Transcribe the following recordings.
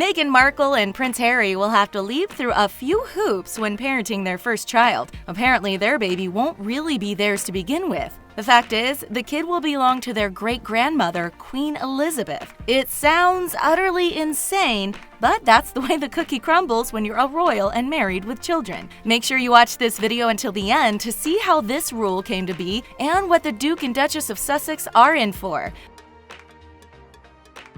Meghan Markle and Prince Harry will have to leap through a few hoops when parenting their first child. Apparently, their baby won't really be theirs to begin with. The fact is, the kid will belong to their great-grandmother, Queen Elizabeth. It sounds utterly insane, but that's the way the cookie crumbles when you're a royal and married with children. Make sure you watch this video until the end to see how this rule came to be and what the Duke and Duchess of Sussex are in for.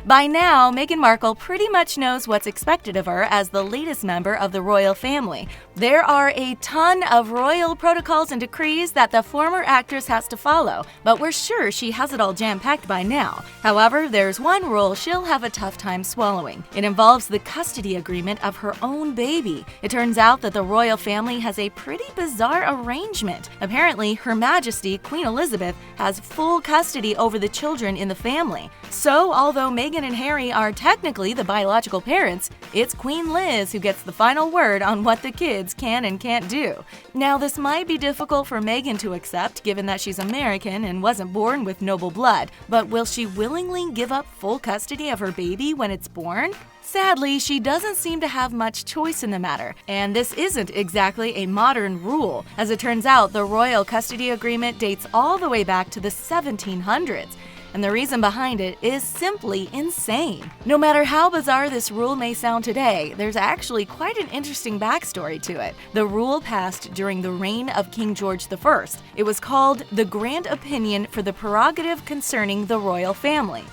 By now, Meghan Markle pretty much knows what's expected of her as the latest member of the royal family. There are a ton of royal protocols and decrees that the former actress has to follow, but we're sure she has it all jam-packed by now. However, there's one rule she'll have a tough time swallowing. It involves the custody agreement of her own baby. It turns out that the royal family has a pretty bizarre arrangement. Apparently, Her Majesty Queen Elizabeth has full custody over the children in the family. So, although Meghan and Harry are technically the biological parents, it's Queen Liz who gets the final word on what the kids can and can't do. Now, this might be difficult for Meghan to accept given that she's American and wasn't born with noble blood, but will she willingly give up full custody of her baby when it's born? Sadly, she doesn't seem to have much choice in the matter, and this isn't exactly a modern rule. As it turns out, the royal custody agreement dates all the way back to the 1700s. And the reason behind it is simply insane. No matter how bizarre this rule may sound today, there's actually quite an interesting backstory to it. The rule passed during the reign of King George I. It was called the Grand Opinion for the Prerogative Concerning the Royal Family.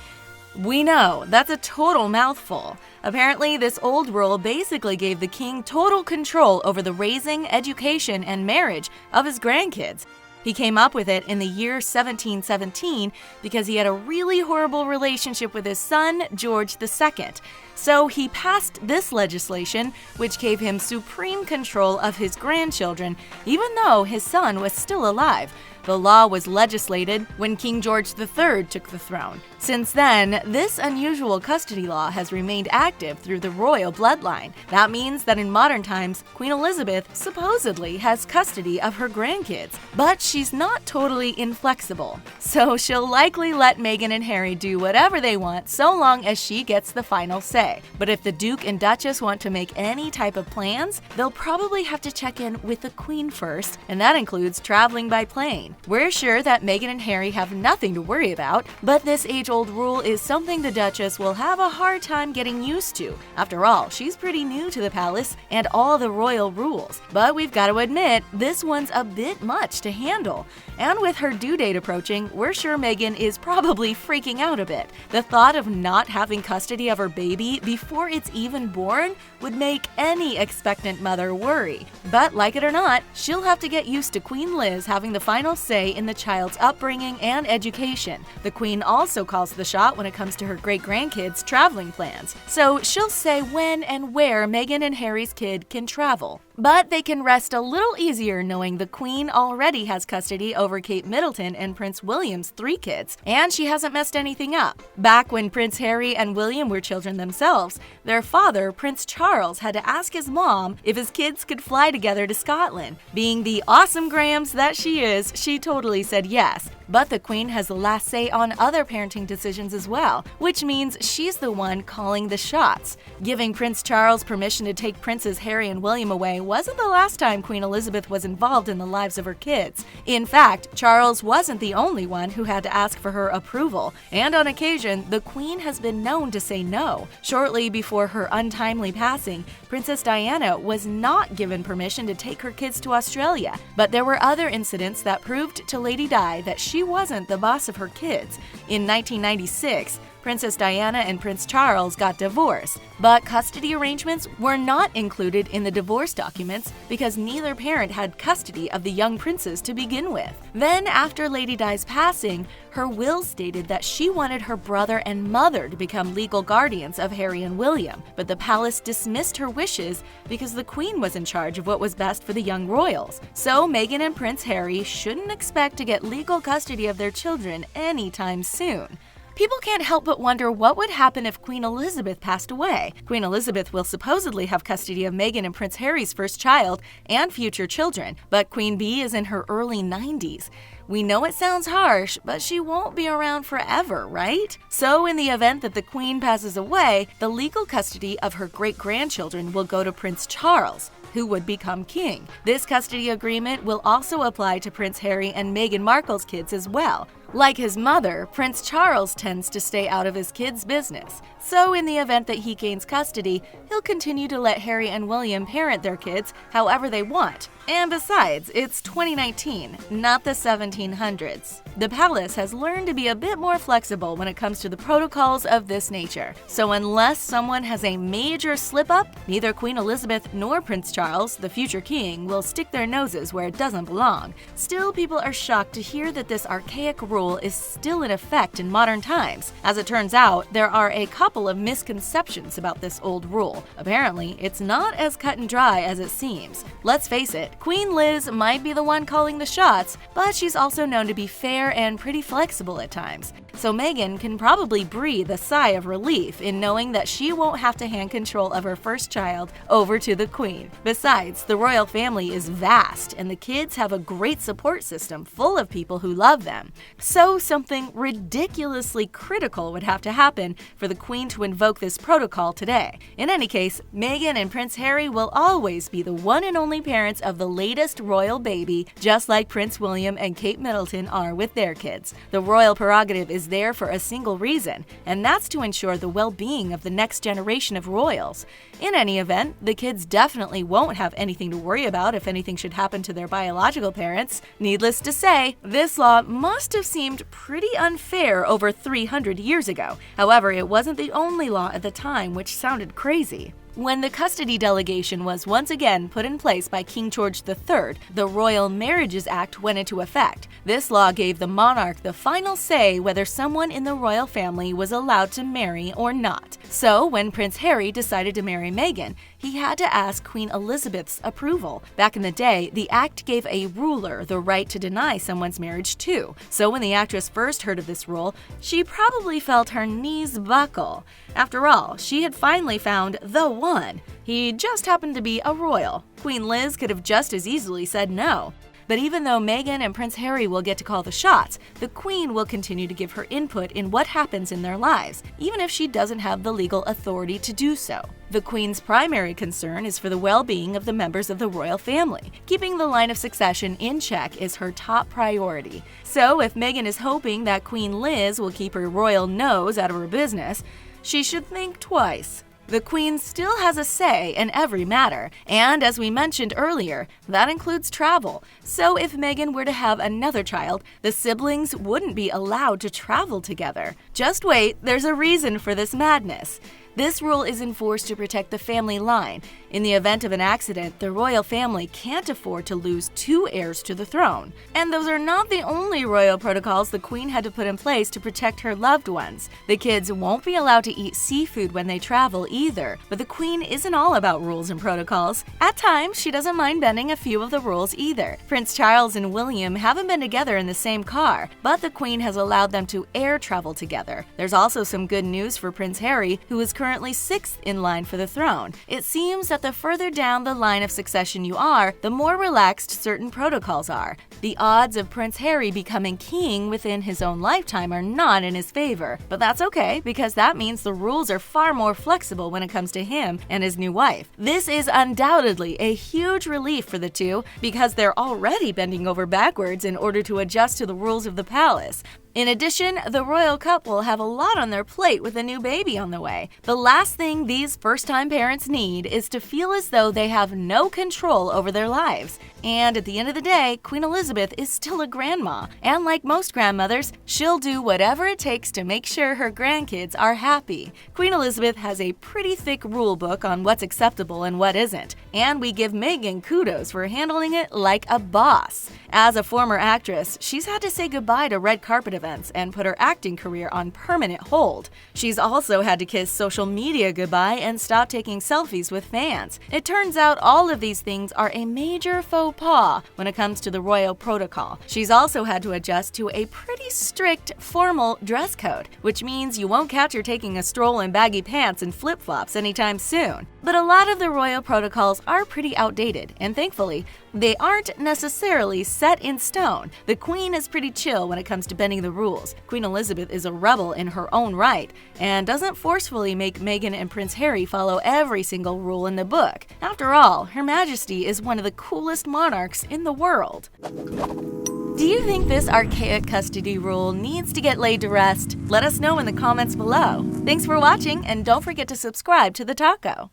We know, that's a total mouthful. Apparently, this old rule basically gave the king total control over the raising, education, and marriage of his grandkids. He came up with it in the year 1717 because he had a really horrible relationship with his son, George II. So he passed this legislation, which gave him supreme control of his grandchildren, even though his son was still alive. The law was legislated when King George III took the throne. Since then, this unusual custody law has remained active through the royal bloodline. That means that in modern times, Queen Elizabeth supposedly has custody of her grandkids, but she's not totally inflexible. So she'll likely let Meghan and Harry do whatever they want so long as she gets the final say. But if the Duke and Duchess want to make any type of plans, they'll probably have to check in with the Queen first, and that includes traveling by plane. We're sure that Meghan and Harry have nothing to worry about, but this age-old rule is something the Duchess will have a hard time getting used to. After all, she's pretty new to the palace and all the royal rules. But we've got to admit, this one's a bit much to handle. And with her due date approaching, we're sure Meghan is probably freaking out a bit. The thought of not having custody of her baby before it's even born would make any expectant mother worry. But like it or not, she'll have to get used to Queen Liz having the final say in the child's upbringing and education. The Queen also calls the shot when it comes to her great-grandkids' traveling plans. So she'll say when and where Meghan and Harry's kid can travel. But they can rest a little easier knowing the Queen already has custody over Kate Middleton and Prince William's 3 kids, and she hasn't messed anything up. Back when Prince Harry and William were children themselves, their father, Prince Charles, had to ask his mom if his kids could fly together to Scotland. Being the awesome Grams that she is, she totally said yes. But the Queen has the last say on other parenting decisions as well, which means she's the one calling the shots. Giving Prince Charles permission to take Princes Harry and William away wasn't the last time Queen Elizabeth was involved in the lives of her kids. In fact, Charles wasn't the only one who had to ask for her approval, and on occasion, the Queen has been known to say no. Shortly before her untimely passing, Princess Diana was not given permission to take her kids to Australia, but there were other incidents that proved to Lady Di that she wasn't the boss of her kids. In 1996, Princess Diana and Prince Charles got divorced, but custody arrangements were not included in the divorce documents because neither parent had custody of the young princes to begin with. Then, after Lady Di's passing, her will stated that she wanted her brother and mother to become legal guardians of Harry and William, but the palace dismissed her wishes because the Queen was in charge of what was best for the young royals. So Meghan and Prince Harry shouldn't expect to get legal custody of their children anytime soon. People can't help but wonder what would happen if Queen Elizabeth passed away. Queen Elizabeth will supposedly have custody of Meghan and Prince Harry's first child and future children, but Queen Bee is in her early 90s. We know it sounds harsh, but she won't be around forever, right? So in the event that the Queen passes away, the legal custody of her great-grandchildren will go to Prince Charles, who would become king. This custody agreement will also apply to Prince Harry and Meghan Markle's kids as well. Like his mother, Prince Charles tends to stay out of his kids' business. So in the event that he gains custody, he'll continue to let Harry and William parent their kids however they want. And besides, it's 2019, not the 1700s. The palace has learned to be a bit more flexible when it comes to the protocols of this nature. So unless someone has a major slip-up, neither Queen Elizabeth nor Prince Charles, the future king, will stick their noses where it doesn't belong. Still, people are shocked to hear that this archaic rule is still in effect in modern times. As it turns out, there are a couple of misconceptions about this old rule. Apparently, it's not as cut and dry as it seems. Let's face it, Queen Liz might be the one calling the shots, but she's also known to be fair and pretty flexible at times. So Meghan can probably breathe a sigh of relief in knowing that she won't have to hand control of her first child over to the Queen. Besides, the royal family is vast, and the kids have a great support system full of people who love them. So something ridiculously critical would have to happen for the Queen to invoke this protocol today. In any case, Meghan and Prince Harry will always be the one and only parents of the latest royal baby, just like Prince William and Kate Middleton are with their kids. The royal prerogative is there for a single reason, and that's to ensure the well-being of the next generation of royals. In any event, the kids definitely won't have anything to worry about if anything should happen to their biological parents. Needless to say, this law must have seemed pretty unfair over 300 years ago. However, it wasn't the only law at the time which sounded crazy. When the custody delegation was once again put in place by King George III, the Royal Marriages Act went into effect. This law gave the monarch the final say whether someone in the royal family was allowed to marry or not. So, when Prince Harry decided to marry Meghan, he had to ask Queen Elizabeth's approval. Back in the day, the act gave a ruler the right to deny someone's marriage too. So when the actress first heard of this rule, she probably felt her knees buckle. After all, she had finally found the one. He just happened to be a royal. Queen Liz could have just as easily said no. But even though Meghan and Prince Harry will get to call the shots, the Queen will continue to give her input in what happens in their lives, even if she doesn't have the legal authority to do so. The Queen's primary concern is for the well-being of the members of the royal family. Keeping the line of succession in check is her top priority. So if Meghan is hoping that Queen Liz will keep her royal nose out of her business, she should think twice. The Queen still has a say in every matter, and as we mentioned earlier, that includes travel. So if Meghan were to have another child, the siblings wouldn't be allowed to travel together. Just wait, there's a reason for this madness. This rule is enforced to protect the family line. In the event of an accident, the royal family can't afford to lose two heirs to the throne. And those are not the only royal protocols the Queen had to put in place to protect her loved ones. The kids won't be allowed to eat seafood when they travel either, but the Queen isn't all about rules and protocols. At times, she doesn't mind bending a few of the rules either. Prince Charles and William haven't been together in the same car, but the Queen has allowed them to air travel together. There's also some good news for Prince Harry, who is currently 6th in line for the throne. It seems that the further down the line of succession you are, the more relaxed certain protocols are. The odds of Prince Harry becoming king within his own lifetime are not in his favor, but that's okay because that means the rules are far more flexible when it comes to him and his new wife. This is undoubtedly a huge relief for the two because they're already bending over backwards in order to adjust to the rules of the palace. In addition, the royal couple have a lot on their plate with a new baby on the way. The last thing these first-time parents need is to feel as though they have no control over their lives. And at the end of the day, Queen Elizabeth is still a grandma, and like most grandmothers, she'll do whatever it takes to make sure her grandkids are happy. Queen Elizabeth has a pretty thick rule book on what's acceptable and what isn't, and we give Meghan kudos for handling it like a boss. As a former actress, she's had to say goodbye to red carpet events and put her acting career on permanent hold. She's also had to kiss social media goodbye and stop taking selfies with fans. It turns out all of these things are a major faux pas when it comes to the royal protocol. She's also had to adjust to a pretty strict formal dress code, which means you won't catch her taking a stroll in baggy pants and flip-flops anytime soon. But a lot of the royal protocols are pretty outdated, and thankfully, they aren't necessarily set in stone. The Queen is pretty chill when it comes to bending the rules. Queen Elizabeth is a rebel in her own right, and doesn't forcefully make Meghan and Prince Harry follow every single rule in the book. After all, Her Majesty is one of the coolest monarchs in the world. Do you think this archaic custody rule needs to get laid to rest? Let us know in the comments below. Thanks for watching, and don't forget to subscribe to The Taco.